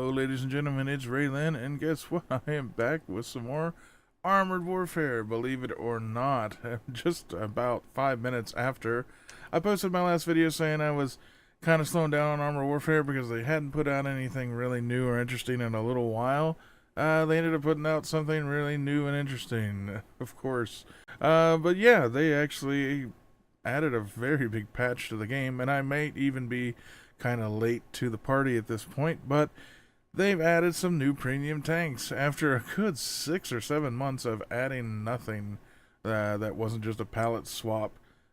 Hello, ladies and gentlemen, it's Rei-Lin, and guess what? I am back with some more Armored Warfare, believe it or not. Just about 5 minutes after I posted my last video saying I was kind of slowing down on Armored Warfare because they hadn't put out anything really new or interesting in a little while. They ended up putting out something really new and interesting, of course. But yeah, they actually added a very big patch to the game, and I might even be kind of late to the party at this point, but they've added some new premium tanks after a good 6 or 7 months of adding nothing that wasn't just a palette swap.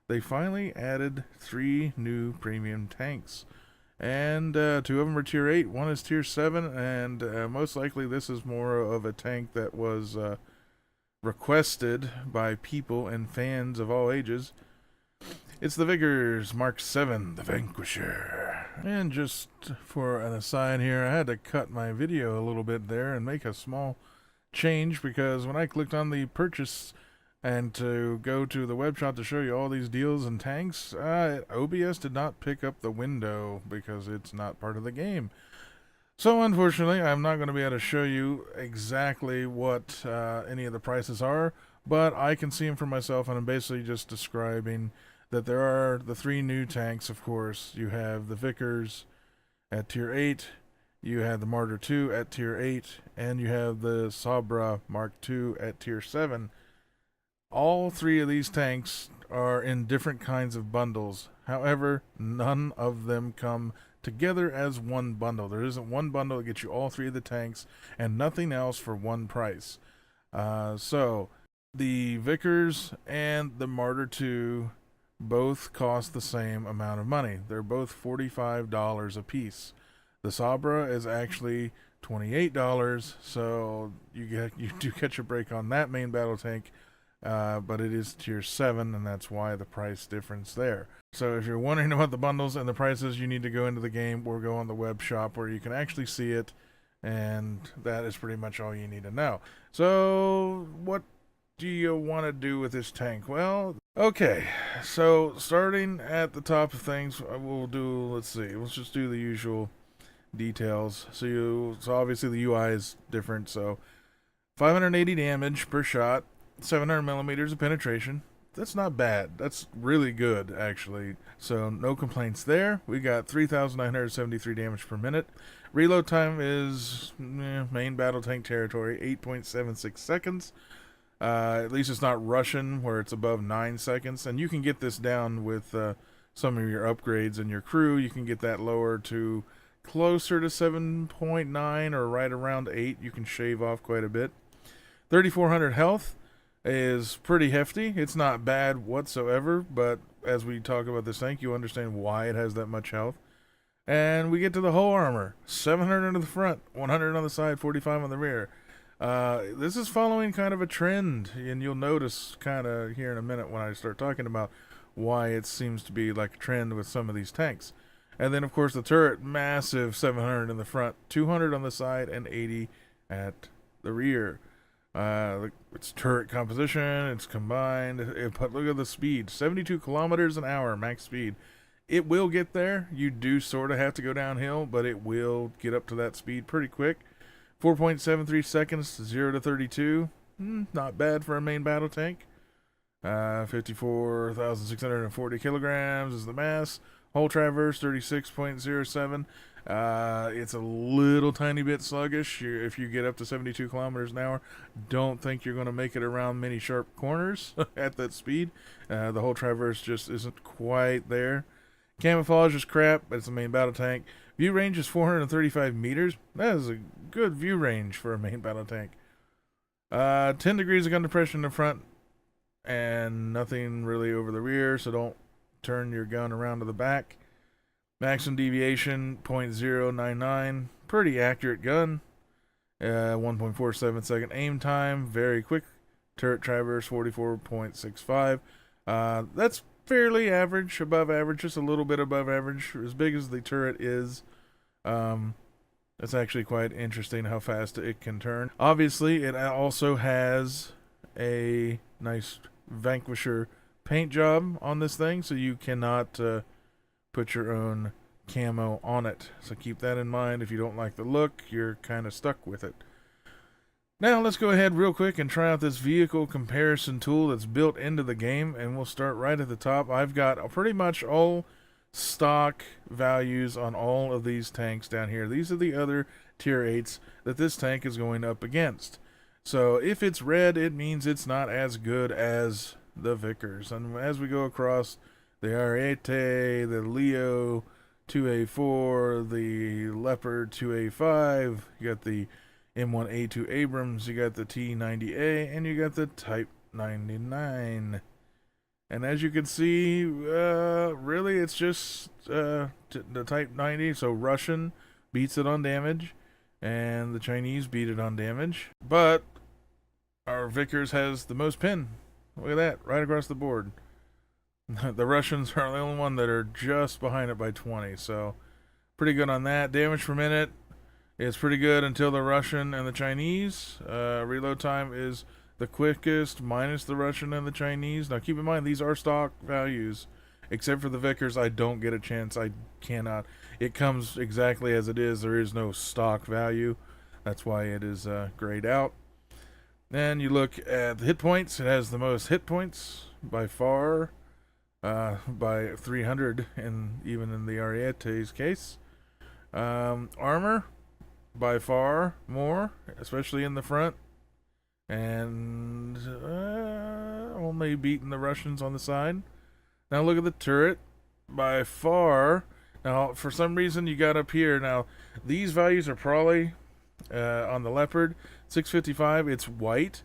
They finally added 3 new premium tanks, and 2 of them are tier 8, 1 is tier 7, and most likely this is more of a tank that was requested by people and fans of all ages. It's the Vickers Mark 7, the Vanquisher. And just for an aside here, I had to cut my video a little bit there and make a small change because when I clicked on the purchase and to go to the web shop to show you all these deals and tanks, OBS did not pick up the window because it's not part of the game. So unfortunately, I'm not going to be able to show you exactly what any of the prices are, but I can see them for myself, and I'm basically just describing that there are the 3 new tanks, of course. You have the Vickers at tier 8, you have the Martyr 2 at tier 8, and you have the Sabra Mark 2 at tier 7. All 3 of these tanks are in different kinds of bundles. However, none of them come together as one bundle. There isn't one bundle that gets you all 3 of the tanks and nothing else for one price. So, the Vickers and the Martyr 2 both cost the same amount of money. They're both $45 a piece. The Sabra is actually $28, so you do catch a break on that main battle tank, but it is tier 7, and that's why the price difference there. So if you're wondering about the bundles and the prices, you need to go into the game or go on the web shop where you can actually see it, and that is pretty much all you need to know. So what do you want to do with this tank? Well, okay, so starting at the top of things, we'll do, let's just do the usual details. So obviously the UI is different, so 580 damage per shot, 700 millimeters of penetration. That's not bad. That's really good, actually. So no complaints there. We got 3,973 damage per minute. Reload time is main battle tank territory, 8.76 seconds. At least it's not Russian, where it's above 9 seconds. And you can get this down with some of your upgrades and your crew. You can get that lower to closer to 7.9 or right around 8. You can shave off quite a bit. 3,400 health is pretty hefty. It's not bad whatsoever, but as we talk about this tank, you understand why it has that much health. And we get to the whole armor. 700 on the front, 100 on the side, 45 on the rear. This is following kind of a trend, and you'll notice kind of here in a minute when I start talking about why it seems to be like a trend with some of these tanks. And then, of course, the turret, massive 700 in the front, 200 on the side, and 80 at the rear. It's turret composition, it's combined, but look at the speed, 72 kilometers an hour max speed. It will get there. You do sort of have to go downhill, but it will get up to that speed pretty quick. 4.73 seconds, 0 to 32. Not bad for a main battle tank. 54,640 kilograms is the mass. Hull traverse, 36.07. It's a little tiny bit sluggish. If you get up to 72 kilometers an hour, don't think you're going to make it around many sharp corners at that speed. The hull traverse just isn't quite there. Camouflage is crap, but it's a main battle tank. View range is 435 meters. That is a good view range for a main battle tank. 10 degrees of gun depression in the front, and nothing really over the rear, so don't turn your gun around to the back. Maximum deviation 0.099. Pretty accurate gun. 1.47 second aim time. Very quick. Turret traverse 44.65. That's fairly average, above average, just a little bit above average. As big as the turret is, it's actually quite interesting how fast it can turn. Obviously, it also has a nice Vanquisher paint job on this thing, so you cannot put your own camo on it. So keep that in mind. If you don't like the look, you're kind of stuck with it. Now let's go ahead real quick and try out this vehicle comparison tool that's built into the game, and we'll start right at the top. I've got pretty much all stock values on all of these tanks down here. These are the other tier 8s that this tank is going up against. So if it's red, it means it's not as good as the Vickers. And as we go across the Ariete, the Leo 2A4, the Leopard 2A5, you got the M1A2 Abrams, you got the T90A, and you got the Type 99. And as you can see, really it's just the Type 90, so Russian beats it on damage, and the Chinese beat it on damage. But our Vickers has the most pin. Look at that, right across the board. The Russians are the only one that are just behind it by 20, so pretty good on that. Damage per minute is pretty good until the Russian and the Chinese. Reload time is the quickest minus the Russian and the Chinese. Now keep in mind, these are stock values. Except for the Vickers, I don't get a chance. I cannot. It comes exactly as it is. There is no stock value. That's why it is grayed out. Then you look at the hit points. It has the most hit points by far, by 300, and even in the Ariete's case. Armor, by far more, especially in the front, and only beating the Russians on the side. Now look at the turret, by far. Now for some reason you got up here. Now these values are probably on the Leopard 655. It's white,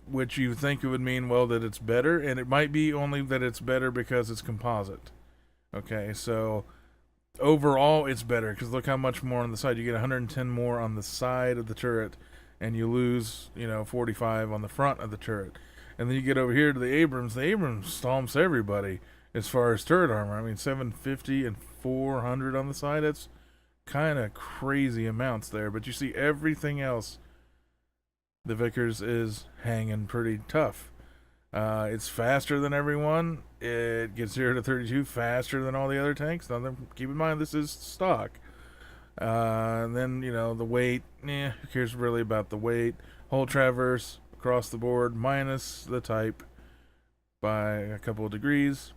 which you think it would mean, well, that it's better, and it might be only that it's better because it's composite. Okay, so overall it's better because look how much more on the side. You get 110 more on the side of the turret, and you lose 45 on the front of the turret. And then you get over here to the Abrams. The Abrams stomps everybody as far as turret armor. I mean, 750 and 400 on the side. That's kind of crazy amounts there. But you see everything else, the Vickers is hanging pretty tough. It's faster than everyone. It gets 0 to 32 faster than all the other tanks. Now, keep in mind, this is stock. And then, the weight. Who cares really about the weight? Whole traverse across the board, minus the type by a couple of degrees.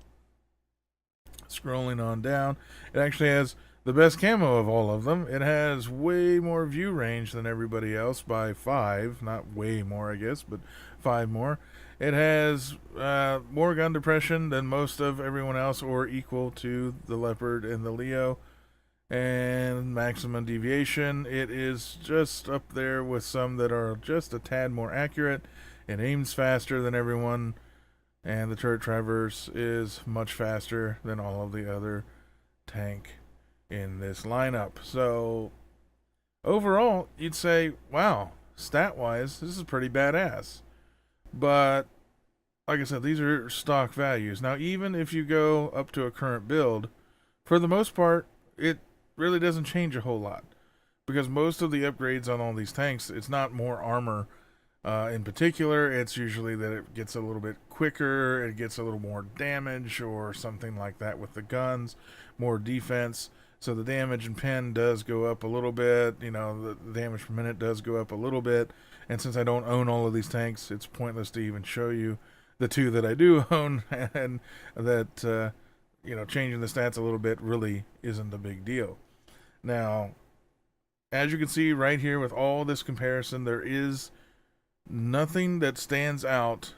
Scrolling on down, it actually has the best camo of all of them. It has way more view range than everybody else by 5. Not way more, I guess, but 5 more. It has more gun depression than most of everyone else, or equal to the Leopard and the Leo. And maximum deviation, it is just up there with some that are just a tad more accurate. It aims faster than everyone, and the turret traverse is much faster than all of the other tank in this lineup. So overall, you'd say, wow, stat-wise, this is pretty badass. But like I said, these are stock values. Now, even if you go up to a current build, for the most part, it really doesn't change a whole lot, because most of the upgrades on all these tanks, it's not more armor in particular. It's usually that it gets a little bit quicker, it gets a little more damage or something like that with the guns, more defense. So the damage and pen does go up a little bit, the damage per minute does go up a little bit. And since I don't own all of these tanks, it's pointless to even show you the two that I do own, and that changing the stats a little bit really isn't a big deal. Now, as you can see right here with all this comparison, there is nothing that stands out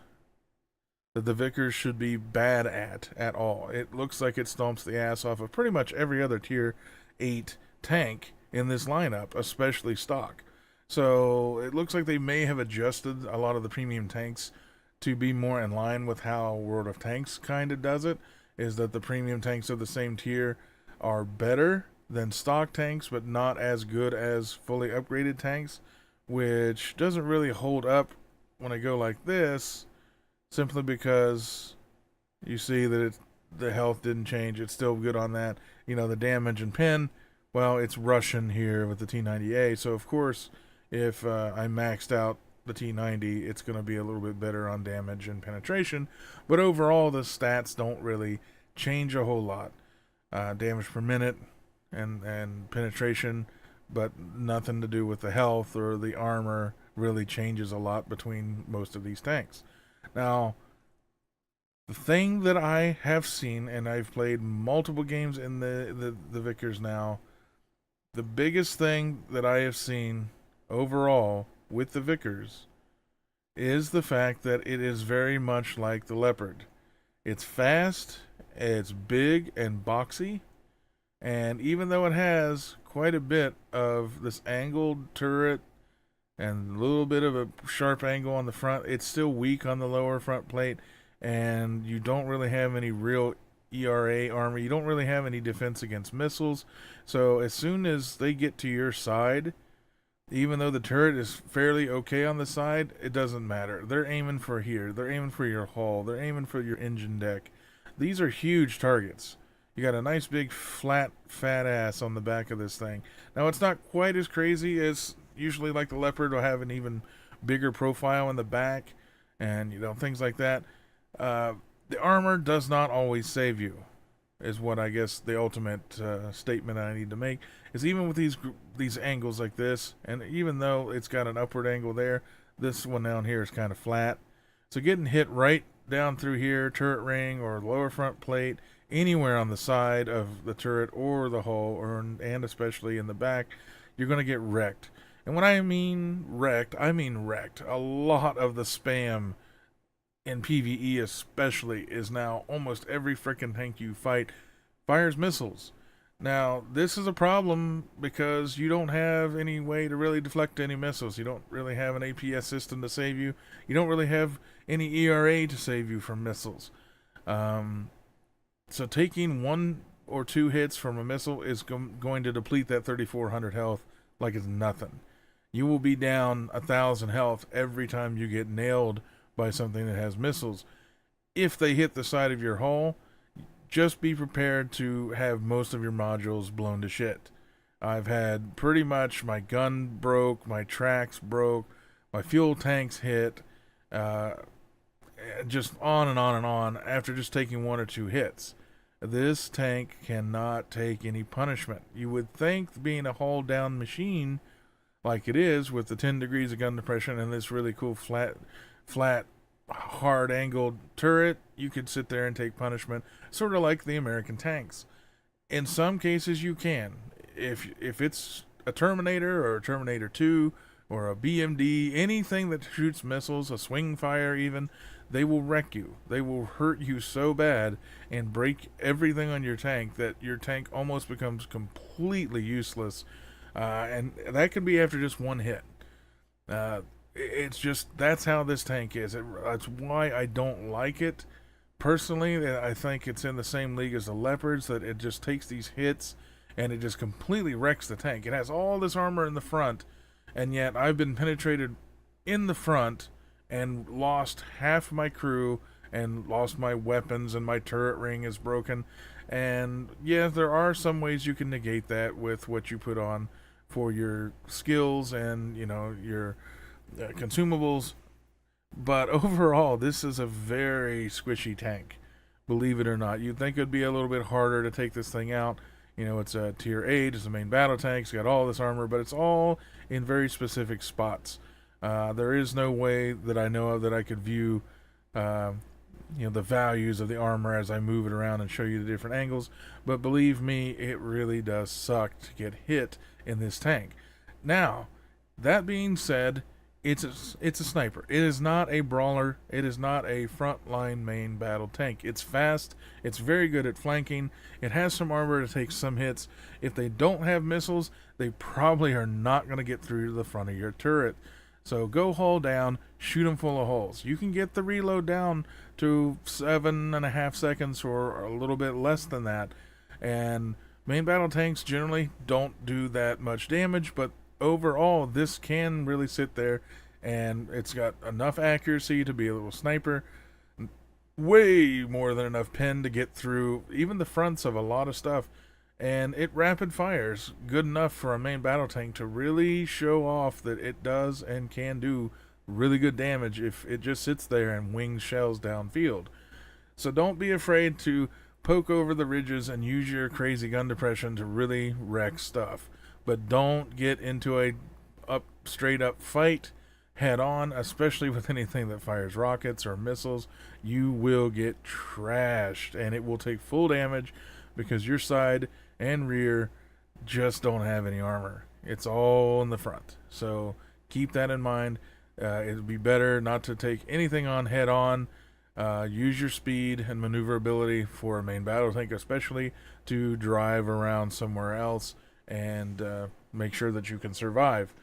that the Vickers should be bad at all. It looks like it stomps the ass off of pretty much every other tier 8 tank in this lineup, especially stock. So it looks like they may have adjusted a lot of the premium tanks to be more in line with how World of Tanks kind of does it, is that the premium tanks of the same tier are better than stock tanks, but not as good as fully upgraded tanks, which doesn't really hold up when I go like this, simply because you see that the health didn't change. It's still good on that. The damage and pen, well, it's Russian here with the T90A, so of course, if I maxed out the T90, it's going to be a little bit better on damage and penetration, but overall the stats don't really change a whole lot. damage per minute, and penetration, but nothing to do with the health or the armor. Really changes a lot between most of these tanks. Now, the thing that I have seen, and I've played multiple games in the Vickers now, the biggest thing that I have seen overall with the Vickers is the fact that it is very much like the Leopard. It's fast, it's big and boxy, and even though it has quite a bit of this angled turret and a little bit of a sharp angle on the front, it's still weak on the lower front plate, and you don't really have any real ERA armor. You don't really have any defense against missiles. So as soon as they get to your side, even though the turret is fairly okay on the side, it doesn't matter. They're aiming for here. They're aiming for your hull. They're aiming for your engine deck. These are huge targets. You got a nice big flat fat ass on the back of this thing. Now it's not quite as crazy as usually like the Leopard will have an even bigger profile in the back and things like that. The armor does not always save you, is what I guess the ultimate statement I need to make. Is even with these angles like this, and even though it's got an upward angle there, this one down here is kind of flat. So getting hit right down through here, turret ring or lower front plate, anywhere on the side of the turret or the hull, and especially in the back, you're going to get wrecked. And when I mean wrecked, I mean wrecked. A lot of the spam in PvE especially is now almost every frickin' tank you fight fires missiles. Now, this is a problem because you don't have any way to really deflect any missiles. You don't really have an APS system to save you. You don't really have any ERA to save you from missiles. So taking 1 or 2 hits from a missile is going to deplete that 3,400 health like it's nothing. You will be down 1,000 health every time you get nailed by something that has missiles. If they hit the side of your hull, just be prepared to have most of your modules blown to shit. I've had pretty much my gun broke, my tracks broke, my fuel tanks hit, just on and on and on after just taking 1 or 2 hits. This tank cannot take any punishment. You would think, being a hull down machine like it is, with the 10 degrees of gun depression and this really cool flat hard angled turret, you could sit there and take punishment, sort of like the American tanks. In some cases you can. If it's a Terminator or a Terminator 2 or a BMD, anything that shoots missiles, a swing fire even, they will wreck you. They will hurt you so bad and break everything on your tank that your tank almost becomes completely useless. And that could be after just 1 hit. It's just, that's how this tank is. That's why I don't like it. Personally, I think it's in the same league as the Leopards, that it just takes these hits and it just completely wrecks the tank. It has all this armor in the front, and yet I've been penetrated in the front and lost half my crew and lost my weapons, and my turret ring is broken. And yeah, there are some ways you can negate that with what you put on for your skills and your consumables, but overall this is a very squishy tank, believe it or not. You'd think it'd be a little bit harder to take this thing out. It's a tier 8, it's a main battle tank, it's got all this armor, but it's all in very specific spots. There is no way that I know of that I could view the values of the armor as I move it around and show you the different angles, but believe me, it really does suck to get hit in this tank. Now, that being said, it's a sniper. It is not a brawler. It is not a frontline main battle tank. It's fast. It's very good at flanking. It has some armor to take some hits. If they don't have missiles, they probably are not going to get through to the front of your turret. So go hull down, shoot them full of holes. You can get the reload down to 7.5 seconds or a little bit less than that. And main battle tanks generally don't do that much damage, but overall this can really sit there, and it's got enough accuracy to be a little sniper, way more than enough pen to get through even the fronts of a lot of stuff, and it rapid fires good enough for a main battle tank to really show off that it does and can do really good damage if it just sits there and wings shells downfield. So don't be afraid to poke over the ridges and use your crazy gun depression to really wreck stuff. But don't get into a straight up fight head on, especially with anything that fires rockets or missiles. You will get trashed, and it will take full damage because your side and rear just don't have any armor. It's all in the front. So keep that in mind. It would be better not to take anything on head on. Use your speed and maneuverability for a main battle tank, especially to drive around somewhere else and make sure that you can survive.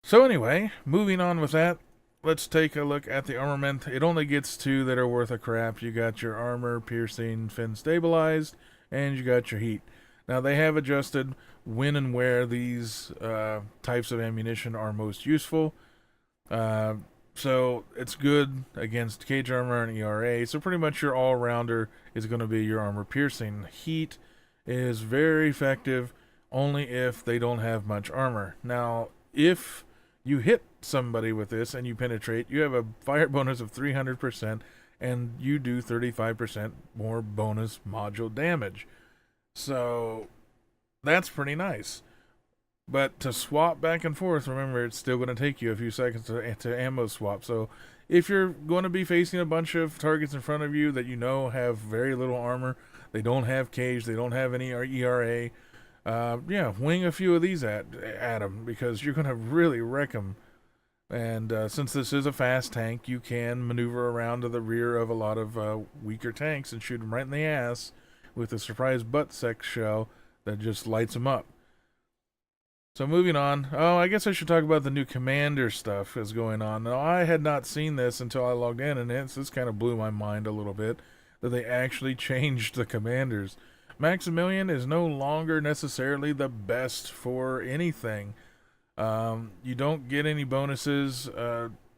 So anyway, moving on with that, let's take a look at the armament. It only gets 2 that are worth a crap. You got your armor, piercing, fin stabilized, and you got your heat. Now they have adjusted when and where these types of ammunition are most useful. So it's good against cage armor and ERA. So pretty much your all-rounder is going to be your armor piercing. Heat is very effective only if they don't have much armor. Now, if you hit somebody with this and you penetrate, you have a fire bonus of 300% and you do 35% more bonus module damage. So that's pretty nice. But to swap back and forth, remember, it's still going to take you a few seconds to ammo swap. So if you're going to be facing a bunch of targets in front of you that you know have very little armor, they don't have cage, they don't have any ERA, wing a few of these at them, because you're going to really wreck them. And since this is a fast tank, you can maneuver around to the rear of a lot of weaker tanks and shoot them right in the ass with a surprise butt sex shell that just lights them up. So moving on. Oh, I guess I should talk about the new commander stuff that's going on. Now, I had not seen this until I logged in, and this kind of blew my mind a little bit, that they actually changed the commanders. Maximilian is no longer necessarily the best for anything. You don't get any bonuses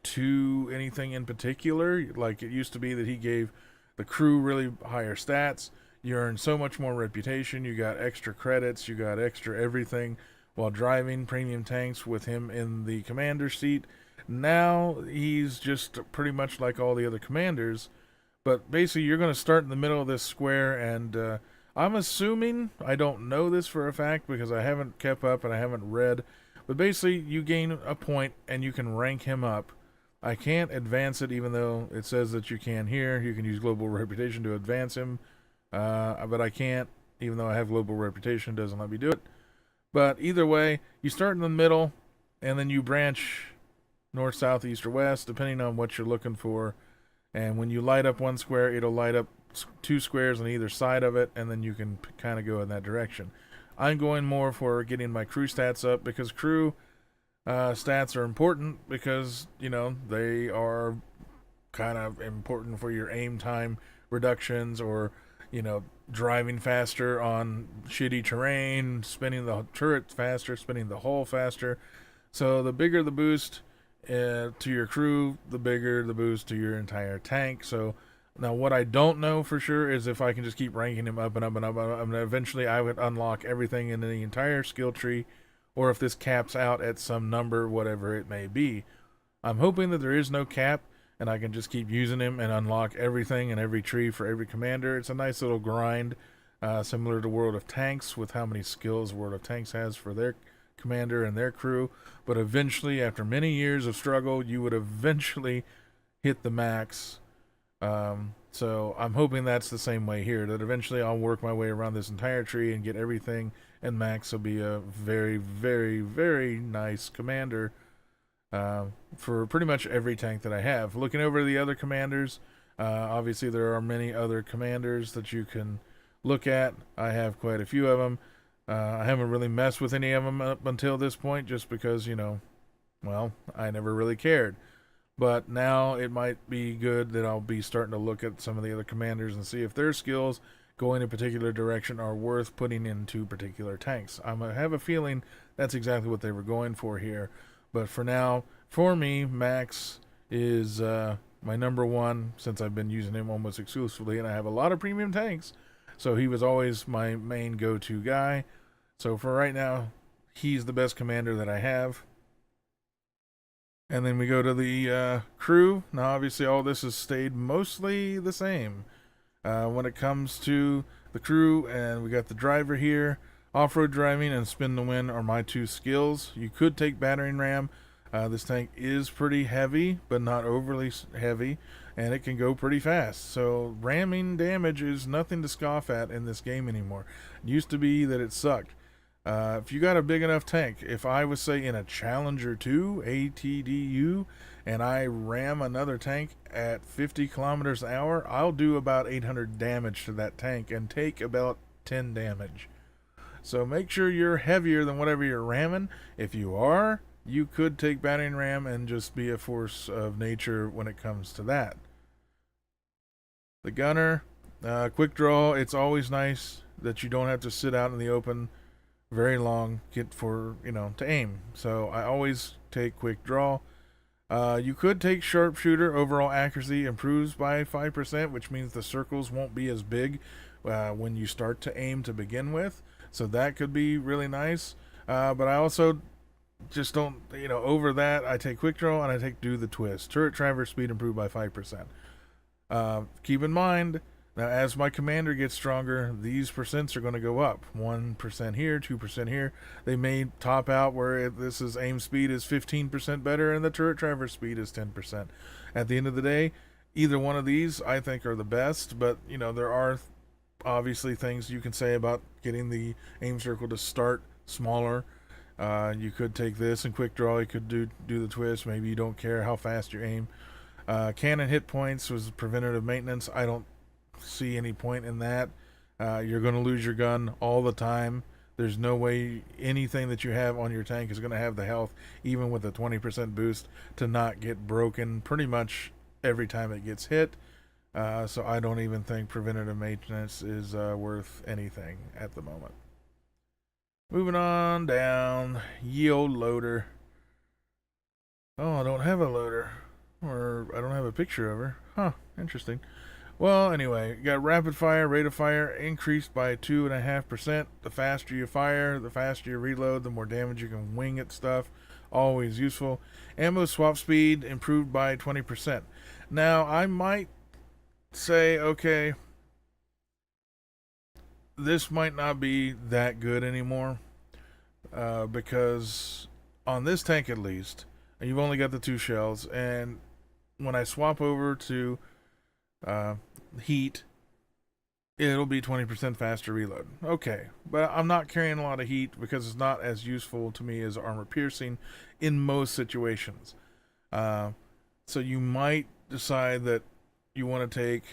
to anything in particular. Like it used to be that he gave the crew really higher stats. You earn so much more reputation. You got extra credits. You got extra everything while driving premium tanks with him in the commander seat. Now he's just pretty much like all the other commanders. But basically you're going to start in the middle of this square, and I'm assuming, I don't know this for a fact because I haven't kept up and I haven't read, but basically you gain a point and you can rank him up. I can't advance it even though it says that you can here. You can use global reputation to advance him, but I can't, even though I have global reputation, it doesn't let me do it. But either way, you start in the middle and then you branch north, south, east, or west depending on what you're looking for. And when you light up one square, it'll light up 2 squares on either side of it, and then you can kind of go in that direction. I'm going more for getting my crew stats up because crew stats are important because, you know, they are kind of important for your aim time reductions or, you know, driving faster on shitty terrain, spinning the turret faster, spinning the hull faster. So the bigger the boost to your crew, the bigger the boost to your entire tank. So now what I don't know for sure is if I can just keep ranking him up and up and up and up, and eventually I would unlock everything in the entire skill tree, or if this caps out at some number, whatever it may be. I'm hoping that there is no cap and I can just keep using him and unlock everything in every tree for every commander. It's a nice little grind, similar to World of Tanks with how many skills World of Tanks has for their commander and their crew. But eventually, after many years of struggle, you would eventually hit the max. So I'm hoping that's the same way here, that eventually I'll work my way around this entire tree and get everything, and max will be a very, very, very nice commander for pretty much every tank that I have. Looking over the other commanders, obviously there are many other commanders that you can look at. I have quite a few of them. I haven't really messed with any of them up until this point just because, you know, well, I never really cared. But now it might be good that I'll be starting to look at some of the other commanders and see if their skills going a particular direction are worth putting into particular tanks. I have a feeling that's exactly what they were going for here. But for now, for me, Max is my number one since I've been using him almost exclusively, and I have a lot of premium tanks. So he was always my main go-to guy. So for right now, he's the best commander that I have. And then we go to the crew. Now, obviously, all this has stayed mostly the same. When it comes to the crew, and we got the driver here, off-road driving and spin the wind are my two skills. You could take battering ram. This tank is pretty heavy, but not overly heavy, and it can go pretty fast. So ramming damage is nothing to scoff at in this game anymore. It used to be that it sucked. If you got a big enough tank, if I was, say, in a Challenger 2 ATDU, and I ram another tank at 50 kilometers an hour, I'll do about 800 damage to that tank and take about 10 damage. So make sure you're heavier than whatever you're ramming. If you are, you could take battering ram and just be a force of nature when it comes to that. The gunner, quick draw. It's always nice that you don't have to sit out in the open very long to aim. So I always take quick draw. You could take sharpshooter. Overall accuracy improves by 5%, which means the circles won't be as big when you start to aim to begin with. So that could be really nice. But I also just don't, over that, I take quick draw and I take do the twist. Turret traverse speed improved by 5%. Keep in mind, now as my commander gets stronger, these percents are going to go up. 1% here, 2% here. They may top out where this is aim speed is 15% better and the turret traverse speed is 10%. At the end of the day, either one of these I think are the best, but there are obviously things you can say about getting the aim circle to start smaller. You could take this and quick draw. You could do the twist. Maybe you don't care how fast you aim. Cannon hit points was preventative maintenance. I don't see any point in that. You're going to lose your gun all the time. There's no way anything that you have on your tank is going to have the health, even with a 20% boost, to not get broken pretty much every time it gets hit. So I don't even think preventative maintenance is worth anything at the moment. Moving on down, ye old loader. Oh, I don't have a loader. Or I don't have a picture of her. Huh, interesting. Well, anyway, you got rapid fire, rate of fire increased by 2.5%. The faster you fire, the faster you reload, the more damage you can wing at stuff. Always useful. Ammo swap speed improved by 20%. Now, I might say, okay, this might not be that good anymore. Because on this tank at least, you've only got the 2 shells, and when I swap over to heat, it'll be 20% faster reload. Okay, but I'm not carrying a lot of heat because it's not as useful to me as armor piercing in most situations. So you might decide that you want to take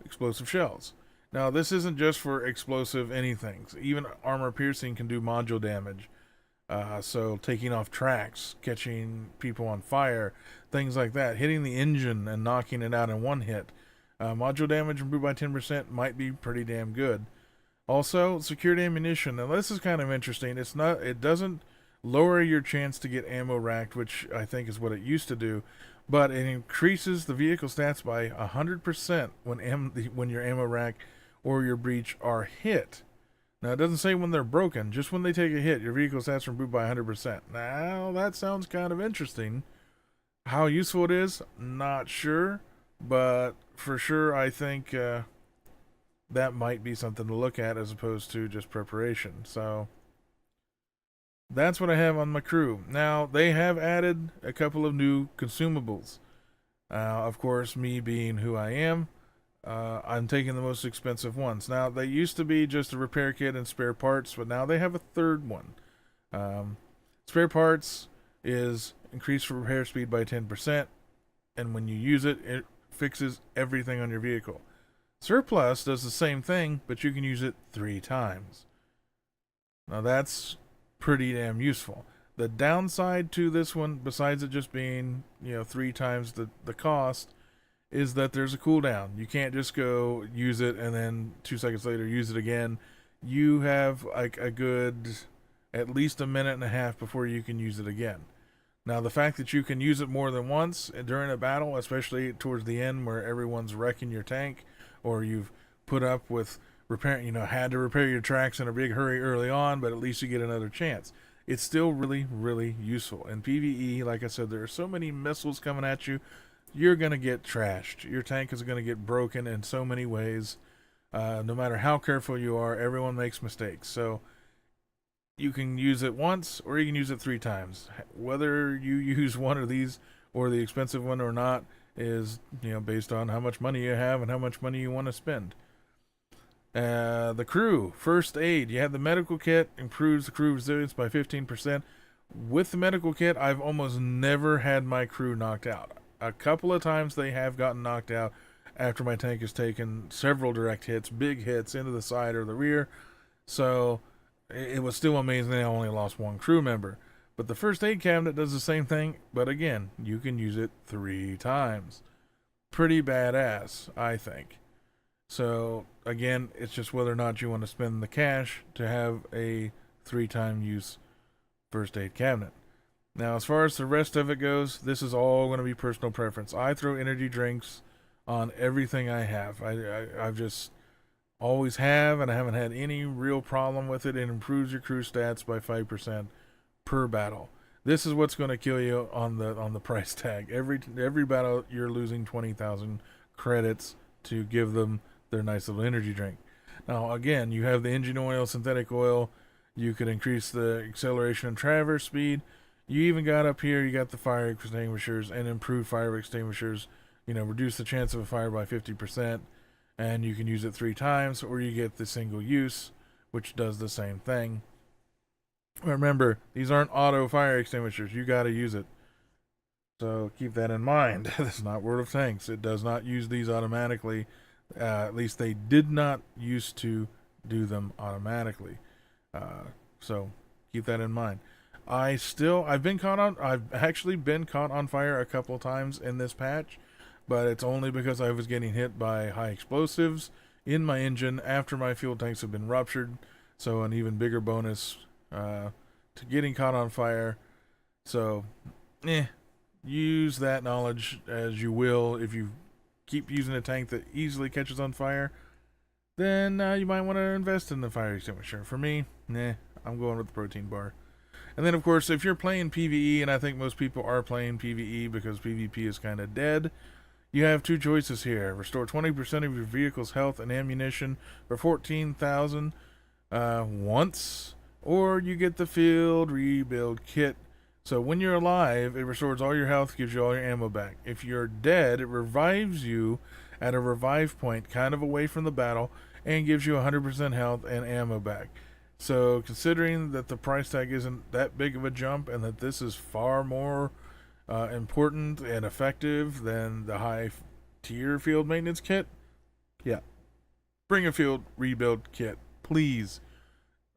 explosive shells. Now, this isn't just for explosive anything. Even armor piercing can do module damage. So taking off tracks, catching people on fire, things like that, hitting the engine and knocking it out in one hit. Module damage improved by 10% might be pretty damn good. Also, secured ammunition. Now this is kind of interesting. It doesn't lower your chance to get ammo racked, which I think is what it used to do, but it increases the vehicle stats by 100% when your ammo rack or your breach are hit. Now, it doesn't say when they're broken, just when they take a hit, your vehicle stats are improved by 100%. Now, that sounds kind of interesting. How useful it is, not sure, but for sure, I think that might be something to look at as opposed to just preparation. So, that's what I have on my crew. Now, they have added a couple of new consumables. Of course, me being who I am, I'm taking the most expensive ones. Now, they used to be just a repair kit and spare parts, but now they have a third one. Spare parts is increased repair speed by 10%, and when you use it, it fixes everything on your vehicle. Surplus does the same thing, but you can use it 3 times. Now, that's pretty damn useful. The downside to this one, besides it just being 3 times the cost, is that there's a cooldown. You can't just go use it and then 2 seconds later use it again. You have like a good at least a minute and a half before you can use it again. Now, the fact that you can use it more than once during a battle, especially towards the end where everyone's wrecking your tank, or you've put up with had to repair your tracks in a big hurry early on, but at least you get another chance. It's still really, really useful. In PvE, like I said, there are so many missiles coming at you. you're going to get trashed. Your tank is going to get broken in so many ways. No matter how careful you are, everyone makes mistakes. So you can use it once or you can use it 3 times. Whether you use one of these or the expensive one or not is, based on how much money you have and how much money you want to spend. The crew, first aid. You have the medical kit, improves the crew resilience by 15%. With the medical kit, I've almost never had my crew knocked out. A couple of times they have gotten knocked out after my tank has taken several direct hits, big hits into the side or the rear. So it was still amazing I only lost 1 crew member. But the first aid cabinet does the same thing, but again, you can use it 3 times. Pretty badass, I think. So again, it's just whether or not you want to spend the cash to have a 3-time use first aid cabinet. Now, as far as the rest of it goes, this is all going to be personal preference. I throw energy drinks on everything I have. I've just always have, and I haven't had any real problem with it. It improves your crew stats by 5% per battle. This is what's going to kill you on the price tag. Every battle you're losing 20,000 credits to give them their nice little energy drink. Now again, you have the engine oil, synthetic oil. You could increase the acceleration and traverse speed. You even got up here, you got the fire extinguishers and improved fire extinguishers. Reduce the chance of a fire by 50%, and you can use it 3 times, or you get the single use, which does the same thing. Remember, these aren't auto fire extinguishers. You got to use it. So keep that in mind. That's not World of Tanks. It does not use these automatically. At least they did not used to do them automatically. So keep that in mind. I've actually been caught on fire a couple times in this patch, but it's only because I was getting hit by high explosives in my engine after my fuel tanks have been ruptured. So an even bigger bonus to getting caught on fire. So, use that knowledge as you will. If you keep using a tank that easily catches on fire, then you might want to invest in the fire extinguisher. For me, I'm going with the protein bar. And then, of course, if you're playing PvE, and I think most people are playing PvE because PvP is kind of dead, you have 2 choices here. Restore 20% of your vehicle's health and ammunition for 14,000 once, or you get the field rebuild kit. So when you're alive, it restores all your health, gives you all your ammo back. If you're dead, it revives you at a revive point, kind of away from the battle, and gives you 100% health and ammo back. So considering that the price tag isn't that big of a jump, and that this is far more important and effective than the high tier field maintenance kit, bring a field rebuild kit, please.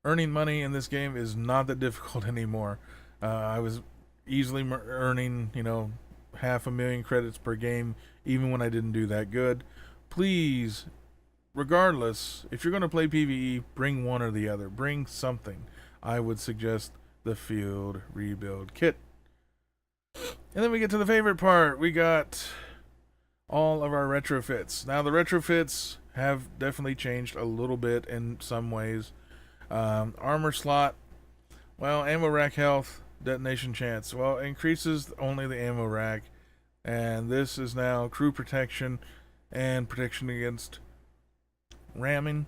Earning money in this game is not that difficult anymore. I was easily earning, 500,000 credits per game, even when I didn't do that good. Please, regardless, if you're going to play PvE, bring one or the other. Bring something. I would suggest the field rebuild kit. And then we get to the favorite part. We got all of our retrofits. Now, the retrofits have definitely changed a little bit in some ways. Armor slot, ammo rack health, detonation chance. Increases only the ammo rack. And this is now crew protection and protection against ramming.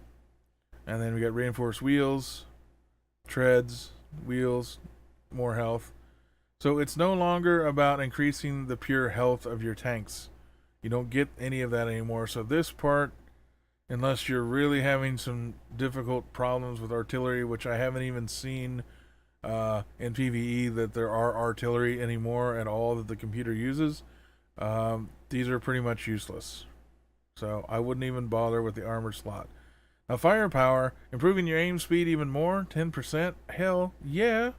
And then we got reinforced wheels, treads, wheels, more health. So it's no longer about increasing the pure health of your tanks. You don't get any of that anymore. So this part, unless you're really having some difficult problems with artillery, which I haven't even seen in PvE that there are artillery anymore at all that the computer uses, these are pretty much useless. So I wouldn't even bother with the armor slot. Now, firepower, improving your aim speed even more, 10%. Hell yeah.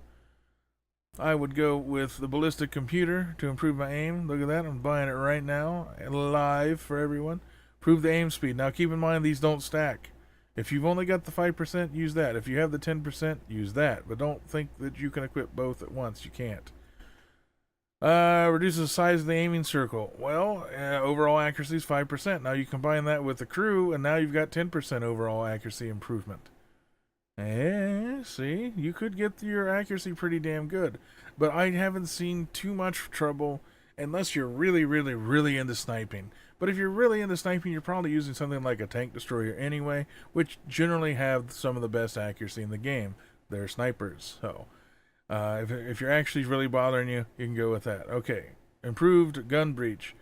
I would go with the ballistic computer to improve my aim. Look at that. I'm buying it right now, live for everyone. Improve the aim speed. Now, keep in mind, these don't stack. If you've only got the 5%, use that. If you have the 10%, use that. But don't think that you can equip both at once. You can't. Reduces the size of the aiming circle. Overall accuracy is 5%. Now you combine that with the crew, and now you've got 10% overall accuracy improvement. See, you could get your accuracy pretty damn good. But I haven't seen too much trouble unless you're really, really, really into sniping. But if you're really into sniping, you're probably using something like a tank destroyer anyway, which generally have some of the best accuracy in the game. They're snipers, so if you're actually really bothering you, you can go with that. Okay, improved gun breach.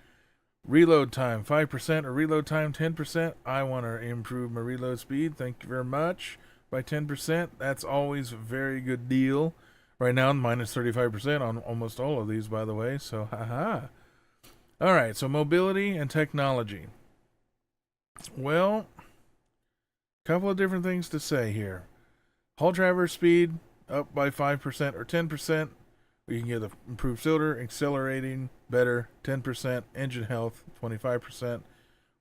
Reload time 5% or reload time 10%. I want to improve my reload speed. Thank you very much. By 10%. That's always a very good deal. Right now, minus 35% on almost all of these, by the way. So, haha. All right, so mobility and technology. Well, a couple of different things to say here. Hull traverse speed up by 5% or 10%. We can get the improved cylinder, accelerating better, 10%, engine health, 25%,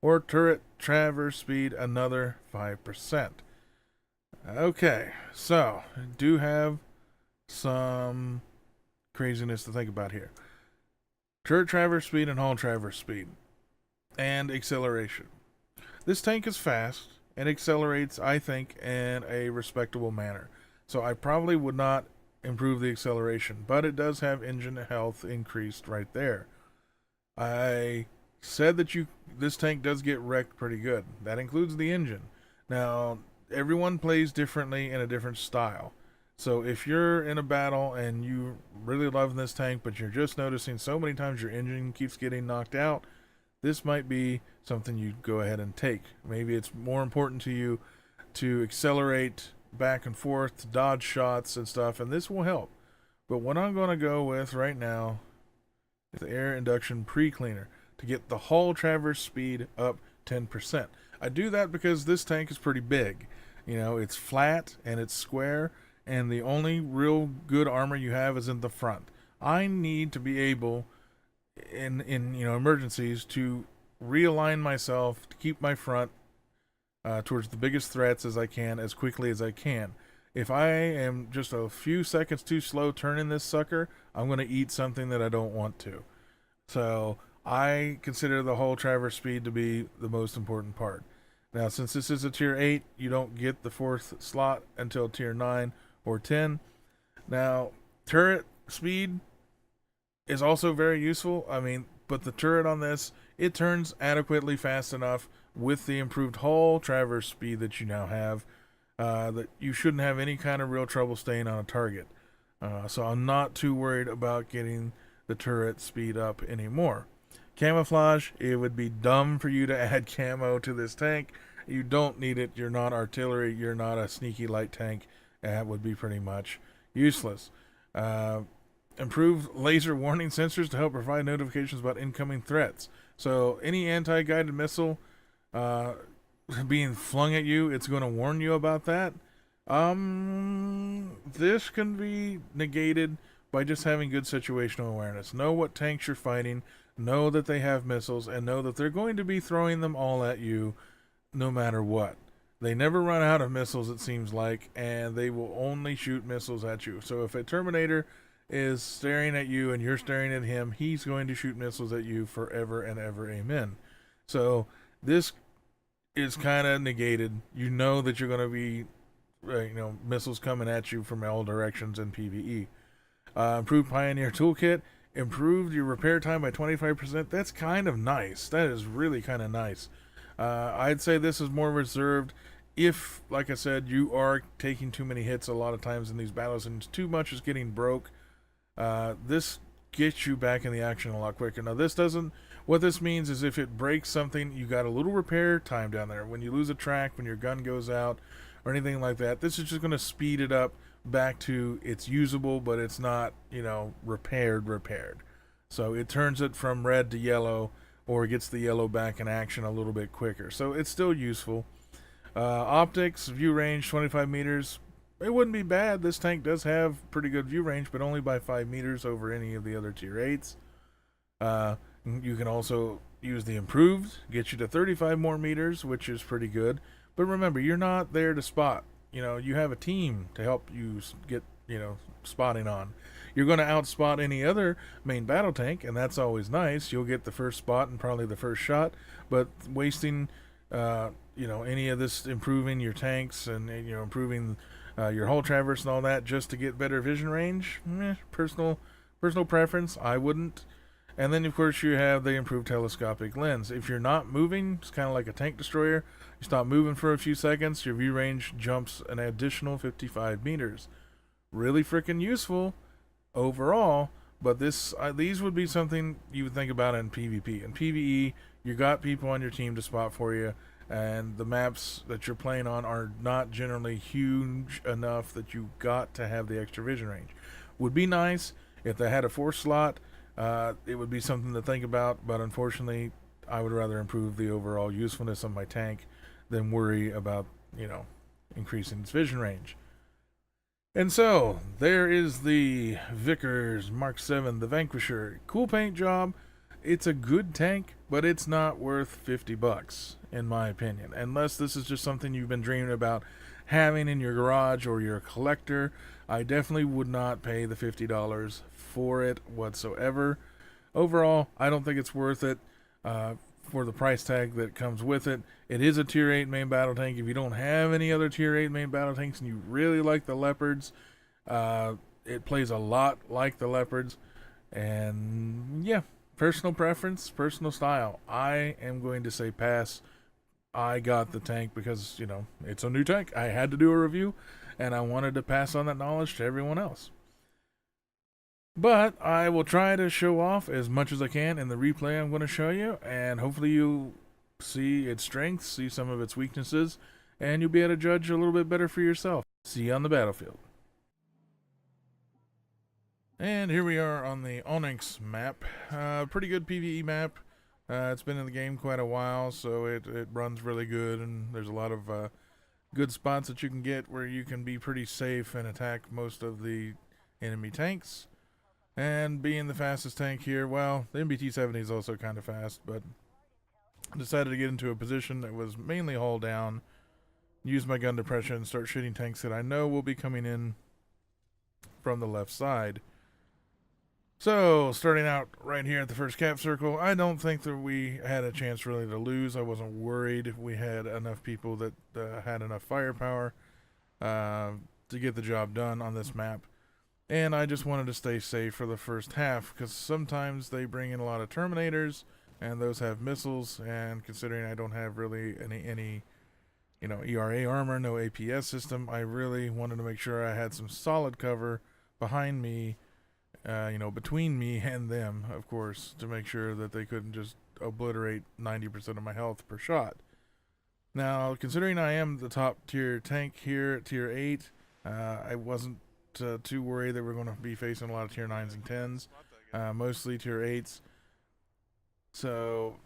or turret traverse speed, another 5%. Okay, so do have some craziness to think about here. Turret traverse speed and hull traverse speed, and acceleration. This tank is fast and accelerates, I think, in a respectable manner. So I probably would not improve the acceleration, but it does have engine health increased right there. I said that this tank does get wrecked pretty good. That includes the engine. Now, everyone plays differently in a different style. So if you're in a battle and you really love this tank, but you're just noticing so many times your engine keeps getting knocked out, this might be something you go ahead and take. Maybe it's more important to you to accelerate back and forth, to dodge shots and stuff, and this will help. But what I'm going to go with right now is the air induction pre-cleaner to get the hull traverse speed up 10%. I do that because this tank is pretty big. You know, it's flat and it's square, and the only real good armor you have is in the front. I need to be able, in emergencies, to realign myself to keep my front towards the biggest threats as I can, as quickly as I can. If I am just a few seconds too slow turning this sucker, I'm going to eat something that I don't want to. So I consider the hull traverse speed to be the most important part. Now, since this is a tier 8, you don't get the 4th slot until tier 9 or 10. Now, turret speed is also very useful. But the turret on this, it turns adequately fast enough with the improved hull traverse speed that you now have, that you shouldn't have any kind of real trouble staying on a target. So I'm not too worried about getting the turret speed up anymore. Camouflage, it would be dumb for you to add camo to this tank. You don't need it. You're not artillery. You're not a sneaky light tank. That would be pretty much useless. Improved laser warning sensors to help provide notifications about incoming threats. So any anti-guided missile being flung at you, it's going to warn you about that. This can be negated by just having good situational awareness. Know what tanks you're fighting, know that they have missiles, and know that they're going to be throwing them all at you no matter what. They never run out of missiles, it seems like, and they will only shoot missiles at you. So if a Terminator is staring at you and you're staring at him, he's going to shoot missiles at you forever and ever, amen. So this is kind of negated. You know that you're going to be missiles coming at you from all directions in PvE. Improved Pioneer Toolkit. Improved your repair time by 25%. That's kind of nice. That is really kind of nice. I'd say this is more reserved if, like I said, you are taking too many hits a lot of times in these battles and too much is getting broke. This gets you back in the action a lot quicker. Now, what this means is if it breaks something, you got a little repair time down there. When you lose a track, when your gun goes out, or anything like that, this is just going to speed it up back to it's usable, but it's not, repaired. So it turns it from red to yellow, or gets the yellow back in action a little bit quicker. So it's still useful. Optics, view range, 25 meters. It wouldn't be bad. This tank does have pretty good view range, but only by 5 meters over any of the other tier 8s. You can also use the improved, get you to 35 more meters, which is pretty good. But remember, you're not there to spot. You have a team to help you get, spotting on. You're going to outspot any other main battle tank, and that's always nice. You'll get the first spot and probably the first shot, but wasting, any of this improving your tanks and, improving your hull traverse and all that just to get better vision range, personal preference. I wouldn't. And then, of course, you have the improved telescopic lens. If you're not moving, it's kind of like a tank destroyer. You stop moving for a few seconds, your view range jumps an additional 55 meters. Really freaking useful overall, but these would be something you would think about in PvP. In PvE, you got people on your team to spot for you, and the maps that you're playing on are not generally huge enough that you got to have the extra vision range. Would be nice if they had a force slot. It would be something to think about, but unfortunately, I would rather improve the overall usefulness of my tank than worry about, increasing its vision range. And so, there is the Vickers Mark 7, the Vanquisher. Cool paint job. It's a good tank, but it's not worth $50, in my opinion. Unless this is just something you've been dreaming about having in your garage or you're a collector, I definitely would not pay the $50 for it whatsoever. Overall, I don't think it's worth it for the price tag that comes with it. It is a tier 8 main battle tank. If you don't have any other tier 8 main battle tanks and you really like the Leopards, it plays a lot like the Leopards. And yeah, personal preference, personal style. I am going to say pass. I got the tank because, it's a new tank. I had to do a review, and I wanted to pass on that knowledge to everyone else. But I will try to show off as much as I can in the replay I'm going to show you, and hopefully you'll see its strengths, see some of its weaknesses, and you'll be able to judge a little bit better for yourself. See you on the battlefield. And here we are on the Onyx map. Pretty good PvE map. It's been in the game quite a while, so it runs really good, and there's a lot of good spots that you can get where you can be pretty safe and attack most of the enemy tanks. And being the fastest tank here, well, the MBT-70 is also kind of fast, but I decided to get into a position that was mainly hull down, use my gun depression, and start shooting tanks that I know will be coming in from the left side. So, starting out right here at the first cap circle, I don't think that we had a chance really to lose. I wasn't worried. We had enough people that had enough firepower to get the job done on this map. And I just wanted to stay safe for the first half, because sometimes they bring in a lot of Terminators, and those have missiles, and considering I don't have really any ERA armor, no APS system, I really wanted to make sure I had some solid cover behind me, between me and them, of course, to make sure that they couldn't just obliterate 90% of my health per shot. Now, considering I am the top tier tank here at tier 8, I wasn't too worried that we're going to be facing a lot of tier 9s and 10s, mostly tier 8s. So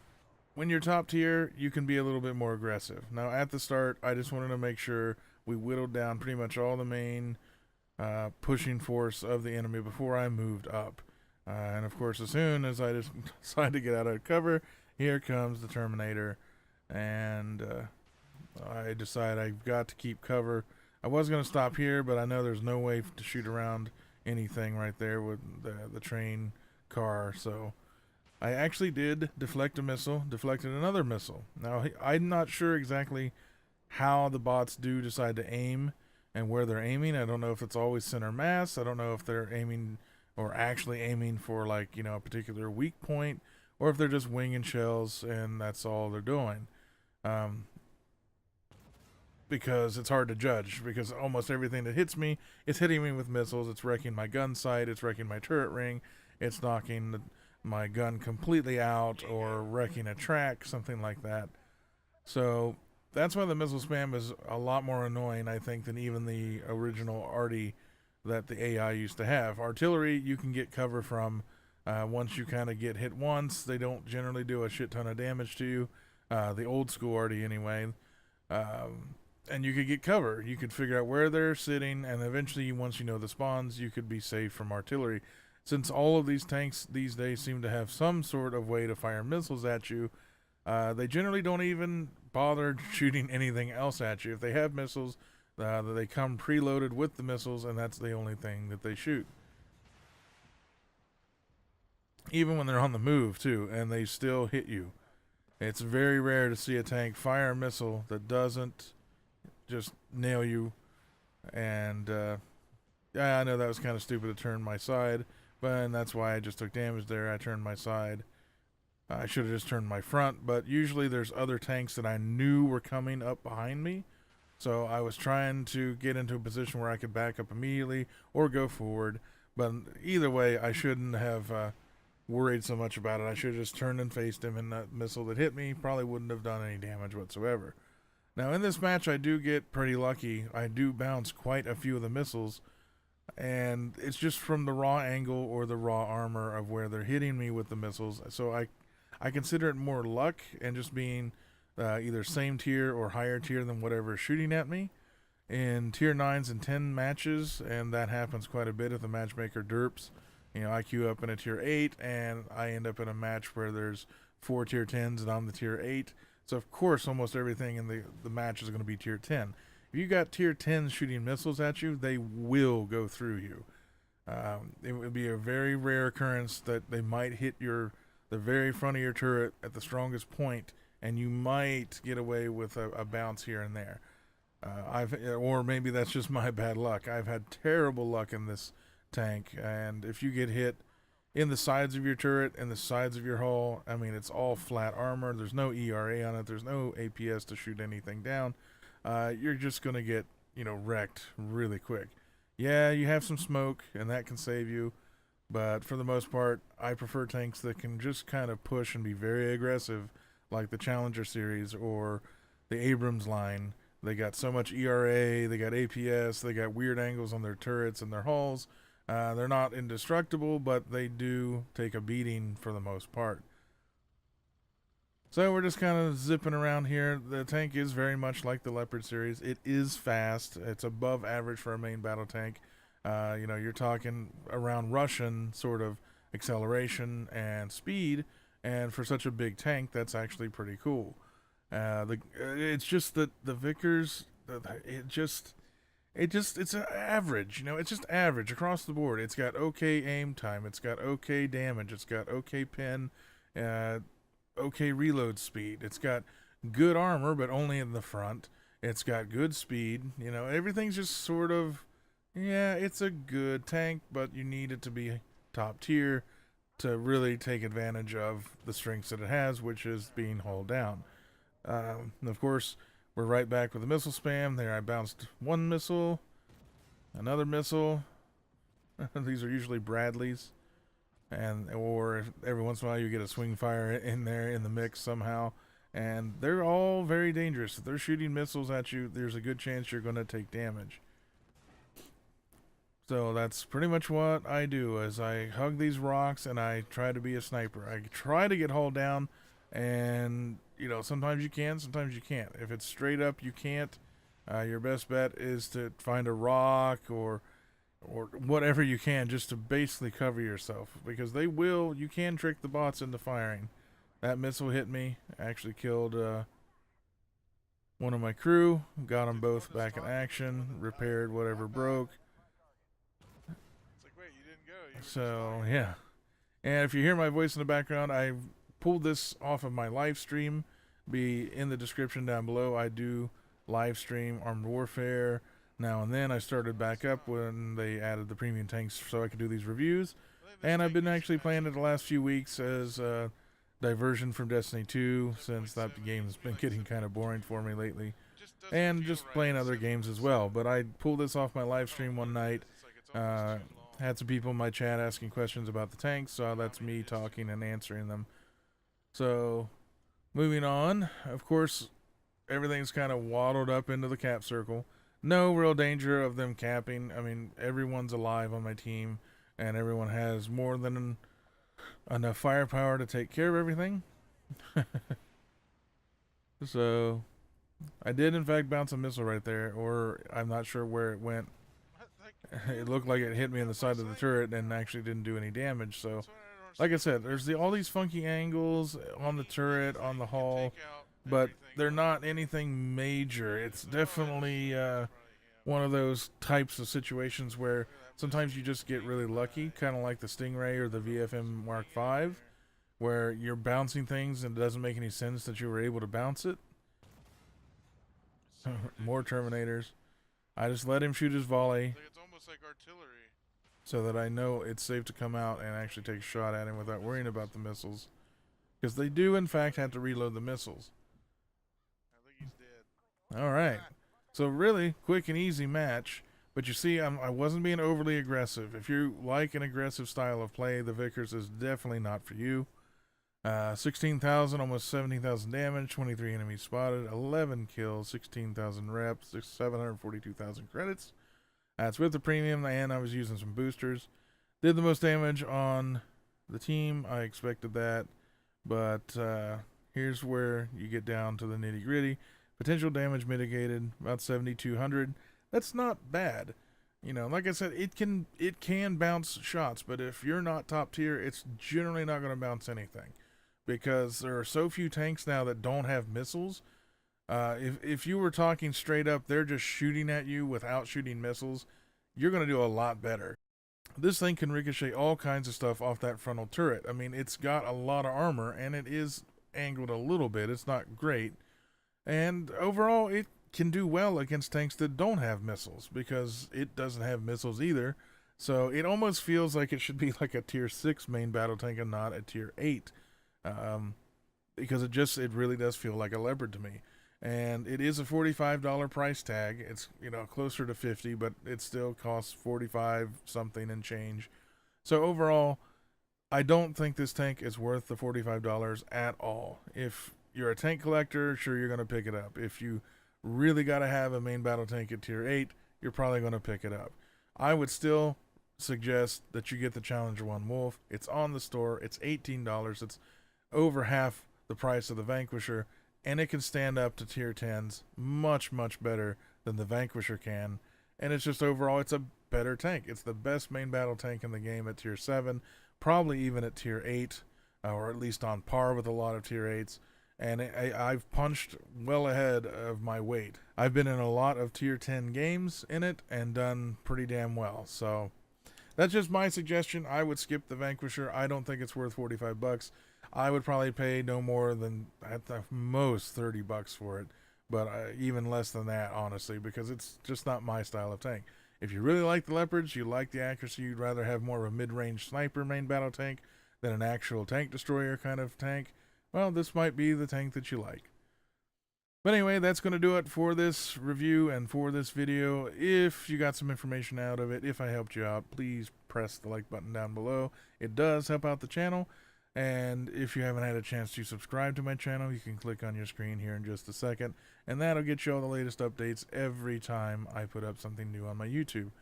when you're top tier, you can be a little bit more aggressive. Now at the start, I just wanted to make sure we whittled down pretty much all the main pushing force of the enemy before I moved up. And of course, as soon as I just decided to get out of cover, here comes the Terminator, and I decided I've got to keep cover. I was going to stop here, but I know there's no way to shoot around anything right there with the train car, so I actually did deflect a missile, deflected another missile. Now, I'm not sure exactly how the bots do decide to aim and where they're aiming. I don't know if it's always center mass. I don't know if they're aiming or actually aiming for, a particular weak point, or if they're just winging shells and that's all they're doing. Because it's hard to judge, because almost everything that hits me is hitting me with missiles. It's wrecking my gun sight, it's wrecking my turret ring, it's knocking my gun completely out, or wrecking a track, something like that. So that's why the missile spam is a lot more annoying, I think, than even the original arty that the AI used to have. Artillery, you can get cover from once you kind of get hit once. They don't generally do a shit ton of damage to you, the old school arty anyway. And you could get cover. You could figure out where they're sitting, and eventually, once you know the spawns, you could be safe from artillery. Since all of these tanks these days seem to have some sort of way to fire missiles at you, they generally don't even bother shooting anything else at you. If they have missiles, they come preloaded with the missiles, and that's the only thing that they shoot. Even when they're on the move, too, and they still hit you. It's very rare to see a tank fire a missile that doesn't just nail you. And yeah, I know that was kind of stupid to turn my side, and that's why I just took damage there. I turned my side. I should have just turned my front, but usually there's other tanks that I knew were coming up behind me. So I was trying to get into a position where I could back up immediately or go forward. But either way, I shouldn't have worried so much about it. I should have just turned and faced him, and that missile that hit me probably wouldn't have done any damage whatsoever. Now in this match, I do get pretty lucky. I do bounce quite a few of the missiles, and it's just from the raw angle or the raw armor of where they're hitting me with the missiles. So I consider it more luck and just being either same tier or higher tier than whatever is shooting at me. In tier 9s and 10 matches, and that happens quite a bit if the matchmaker derps. You know, I queue up in a tier 8, and I end up in a match where there's 4 tier 10s, and I'm the tier 8. So, of course, almost everything in the match is going to be tier 10. If you got tier 10s shooting missiles at you, they will go through you. It would be a very rare occurrence that they might hit the very front of your turret at the strongest point, and you might get away with a bounce here and there. Or maybe that's just my bad luck. I've had terrible luck in this tank, and if you get hit in the sides of your turret and the sides of your hull, I mean, it's all flat armor. There's no ERA on it. There's no APS to shoot anything down. You're just going to get, wrecked really quick. Yeah, you have some smoke, and that can save you, but for the most part, I prefer tanks that can just kind of push and be very aggressive, like the Challenger series or the Abrams line. They got so much ERA, they got APS, they got weird angles on their turrets and their hulls. They're not indestructible, but they do take a beating for the most part. So we're just kind of zipping around here. The tank is very much like the Leopard series. It is fast. It's above average for a main battle tank. You're talking around Russian sort of acceleration and speed, and for such a big tank, that's actually pretty cool. It's just that the Vickers, it's average. It's just average across the board. It's got okay aim time. It's got okay damage. It's got okay pin, okay reload speed. It's got good armor, but only in the front. It's got good speed. Everything's just sort of, yeah, it's a good tank, but you need it to be top tier to really take advantage of the strengths that it has, which is being hull down. Of course, we're right back with the missile spam. There, I bounced one missile, another missile. These are usually Bradleys, or every once in a while you get a swing fire in there in the mix somehow. And they're all very dangerous. If they're shooting missiles at you, there's a good chance you're going to take damage. So that's pretty much what I do, is I hug these rocks and I try to be a sniper. I try to get hull down, and sometimes you can, sometimes you can't. If it's straight up you can't, your best bet is to find a rock or whatever you can just to basically cover yourself, because you can trick the bots into firing. That missile hit me, actually killed one of my crew, got them both back in action, repaired whatever broke. So yeah, and if you hear my voice in the background, I pulled this off of my live stream. Be in the description down below. I do live stream Armed Warfare now and then. I started back up when they added the premium tanks so I could do these reviews, and I've been actually playing it the last few weeks as a diversion from Destiny 2, since that game's been getting kind of boring for me lately, and just playing other games as well. But I pulled this off my live stream one night. Had some people in my chat asking questions about the tanks, so that's me talking and answering them. So, moving on, of course, everything's kind of waddled up into the cap circle. No real danger of them capping. I mean, everyone's alive on my team, and everyone has more than enough firepower to take care of everything. So, I did in fact bounce a missile right there, or I'm not sure where it went. It looked like it hit me in the side of the turret and actually didn't do any damage. So, like I said, there's all these funky angles on the turret, on the hull, but they're not anything major. It's definitely one of those types of situations where sometimes you just get really lucky, kind of like the Stingray or the VFM Mark V, where you're bouncing things and it doesn't make any sense that you were able to bounce it. More Terminators. I just let him shoot his volley. It's almost like artillery. so that I know it's safe to come out and actually take a shot at him without worrying about the missiles. Because they do, in fact, have to reload the missiles. I think he's dead. All right. So really quick and easy match. But you see, I wasn't being overly aggressive. If you like an aggressive style of play, the Vickers is definitely not for you. 16,000, almost 17,000 damage, 23 enemies spotted, 11 kills, 16,000 reps, 742,000 credits. That's with the premium, and I was using some boosters. Did the most damage on the team. I expected that. But here's where you get down to the nitty gritty. Potential damage mitigated, about 7,200. That's not bad. You know, like I said, it can bounce shots, but if you're not top tier, it's generally not going to bounce anything. Because there are so few tanks now that don't have missiles. If you were talking straight up, they're just shooting at you without shooting missiles, you're going to do a lot better. This thing can ricochet all kinds of stuff off that frontal turret. I mean, it's got a lot of armor, and it is angled a little bit. It's not great. And overall, it can do well against tanks that don't have missiles, because it doesn't have missiles either. So it almost feels like it should be like a tier 6 main battle tank and not a tier 8. Because it really does feel like a Leopard to me. And it is a $45 price tag. It's, you know, closer to 50, but it still costs 45 something and change. So overall, I don't think this tank is worth the $45 at all. If you're a tank collector, sure, you're going to pick it up. If you really got to have a main battle tank at tier 8, you're probably going to pick it up. I would still suggest that you get the Challenger 1 Wolf. It's on the store. It's $18. It's over half the price of the Vanquisher, and it can stand up to tier 10s much, much better than the Vanquisher can. And it's just overall, it's a better tank. It's the best main battle tank in the game at tier 7, probably even at tier 8, or at least on par with a lot of tier 8s. And I've punched well ahead of my weight. I've been in a lot of tier 10 games in it and done pretty damn well. So that's just my suggestion. I would skip the Vanquisher. I don't think it's worth 45 bucks. I would probably pay no more than at the most 30 bucks for it, but even less than that, honestly, because it's just not my style of tank. If you really like the Leopards, you like the accuracy, you'd rather have more of a mid-range sniper main battle tank than an actual tank destroyer kind of tank, well, this might be the tank that you like. But anyway, that's going to do it for this review and for this video. If you got some information out of it, if I helped you out, please press the like button down below. It does help out the channel. And if you haven't had a chance to subscribe to my channel, you can click on your screen here in just a second, and that'll get you all the latest updates every time I put up something new on my YouTube.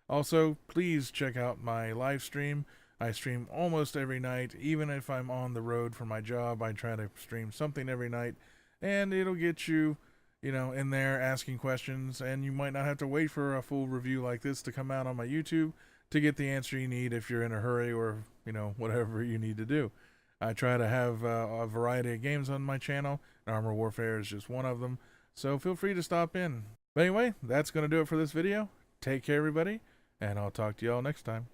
Also, please check out my live stream. I stream almost every night. Even if I'm on the road for my job, I try to stream something every night, and it'll get you, you know, in there asking questions, and you might not have to wait for a full review like this to come out on my YouTube to get the answer you need if you're in a hurry or, you know, whatever you need to do. I try to have a variety of games on my channel, and Armor Warfare is just one of them, so feel free to stop in. But anyway, that's going to do it for this video. Take care, everybody, and I'll talk to you all next time.